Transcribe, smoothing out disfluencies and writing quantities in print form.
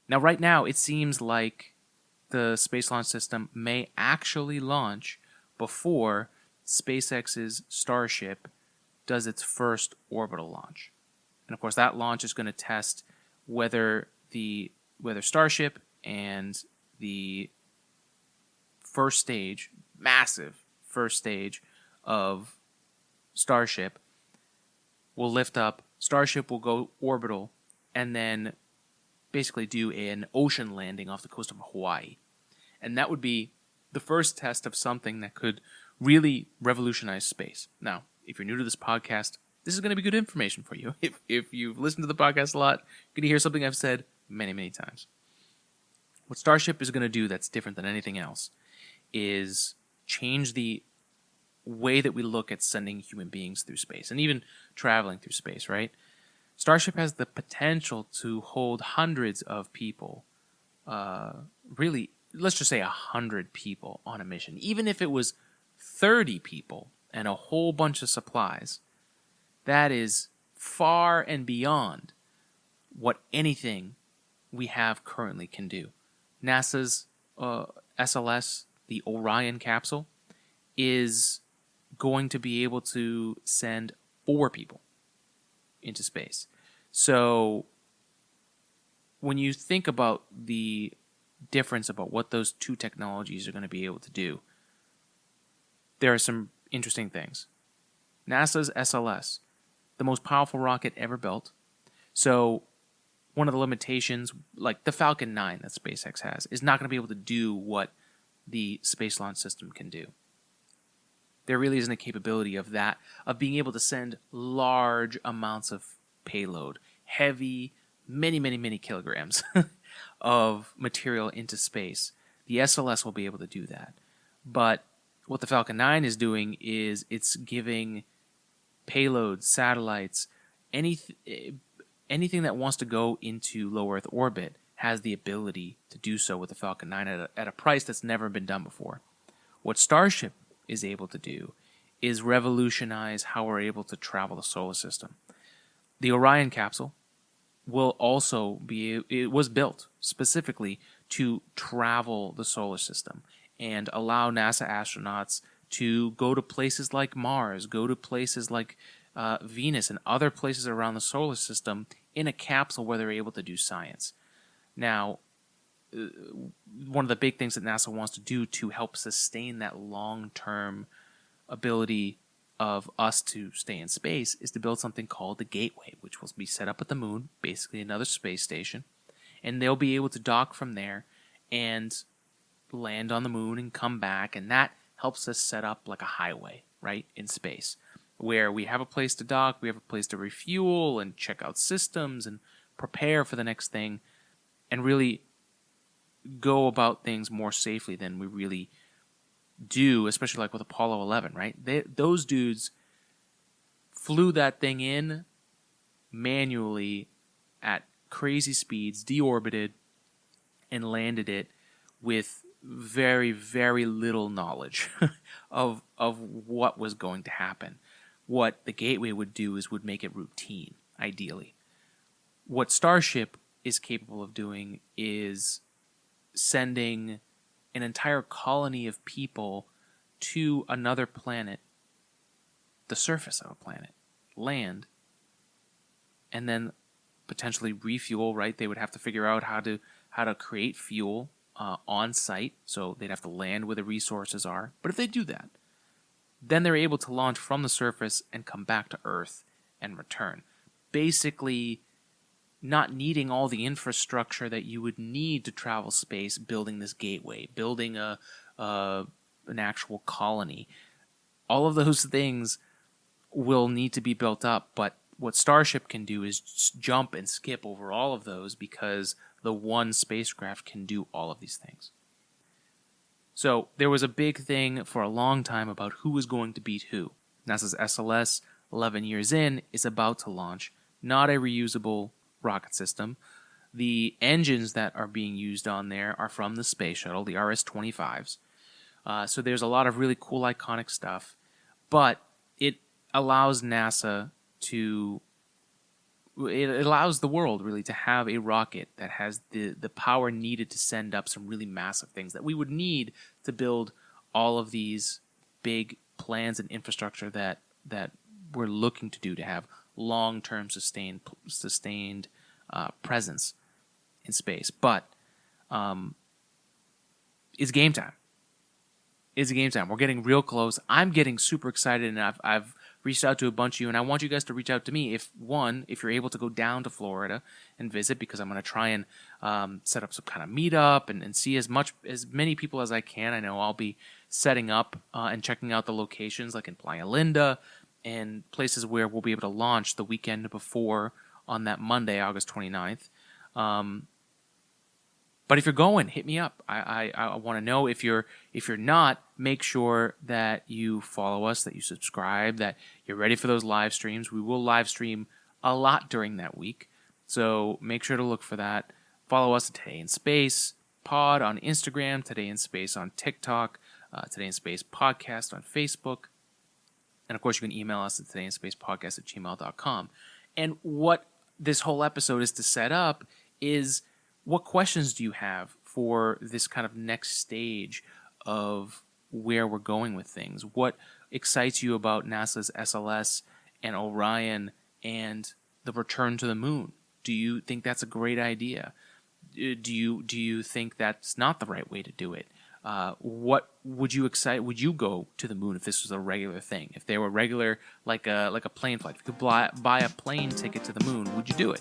Now, right now, it seems like the Space Launch System may actually launch before SpaceX's Starship does its first orbital launch. And of course, that launch is going to test whether Starship and the first stage, massive first stage of Starship will lift up, Starship will go orbital, and then basically do an ocean landing off the coast of Hawaii. And that would be the first test of something that could really revolutionize space. Now, if you're new to this podcast, this is going to be good information for you. If you've listened to the podcast a lot, you're going to hear something I've said many, many times. What Starship is going to do that's different than anything else is change the way that we look at sending human beings through space and even traveling through space, right? Starship has the potential to hold hundreds of people, really, let's just say 100 people on a mission. Even if it was 30 people and a whole bunch of supplies, that is far and beyond what anything we have currently can do. NASA's SLS, the Orion capsule, is going to be able to send 4 people into space. So when you think about the difference about what those two technologies are going to be able to do, there are some interesting things. NASA's SLS, the most powerful rocket ever built. So one of the limitations, like the Falcon 9 that SpaceX has, is not going to be able to do what the Space Launch System can do. There really isn't a capability of that, of being able to send large amounts of payload, heavy, many, many, many kilograms of material into space. The SLS will be able to do that. But what the Falcon 9 is doing is it's giving payloads, satellites, anything that wants to go into low Earth orbit has the ability to do so with the Falcon 9 at a price that's never been done before. What Starship is able to do is revolutionize how we're able to travel the solar system. The Orion capsule will also it was built specifically to travel the solar system and allow NASA astronauts to go to places like Mars, go to places like Venus and other places around the solar system in a capsule where they're able to do science. Now, one of the big things that NASA wants to do to help sustain that long-term ability of us to stay in space is to build something called the Gateway, which will be set up at the moon, basically another space station, and they'll be able to dock from there and land on the moon and come back, and that helps us set up like a highway, right, in space, where we have a place to dock, we have a place to refuel and check out systems and prepare for the next thing, and really go about things more safely than we really do, especially like with Apollo 11, right? Those dudes flew that thing in manually at crazy speeds, deorbited, and landed it with very, very little knowledge of what was going to happen. What the Gateway would do is would make it routine, ideally. What Starship is capable of doing is sending an entire colony of people to another planet, the surface of a planet, land, and then potentially refuel, right? They would have to figure out how to create fuel on site, so they'd have to land where the resources are. But if they do that, then they're able to launch from the surface and come back to Earth and return. Basically, not needing all the infrastructure that you would need to travel space, building this gateway, building an actual colony. All of those things will need to be built up, but what Starship can do is jump and skip over all of those because the one spacecraft can do all of these things. So there was a big thing for a long time about who was going to beat who. NASA's SLS, 11 years in, is about to launch, not a reusable rocket system. The engines that are being used on there are from the space shuttle, the RS-25s. So there's a lot of really cool, iconic stuff, but it allows NASA to it allows the world really to have a rocket that has the power needed to send up some really massive things that we would need to build all of these big plans and infrastructure that we're looking to do to have long-term sustained presence in space. But it's game time. It's game time. We're getting real close. I'm getting super excited, and I've reached out to a bunch of you, and I want you guys to reach out to me if you're able to go down to Florida and visit, because I'm going to try and set up some kind of meetup and see as many people as I can. I know I'll be setting up and checking out the locations like in Playa Linda and places where we'll be able to launch the weekend before on that Monday, August 29th. But if you're going, hit me up. I want to know. If you're not, make sure that you follow us, that you subscribe, that you're ready for those live streams. We will live stream a lot during that week, so make sure to look for that. Follow us at Today in Space Pod on Instagram, Today in Space on TikTok, Today in Space Podcast on Facebook, and of course you can email us at todayinspacepodcast@gmail.com. And what this whole episode is to set up is, what questions do you have for this kind of next stage of where we're going with things? What excites you about NASA's SLS and Orion and the return to the moon? Do you think that's a great idea? Do you think that's not the right way to do it? What would you Would you go to the moon if this was a regular thing? If they were regular, like a plane flight, if you could buy a plane ticket to the moon, would you do it?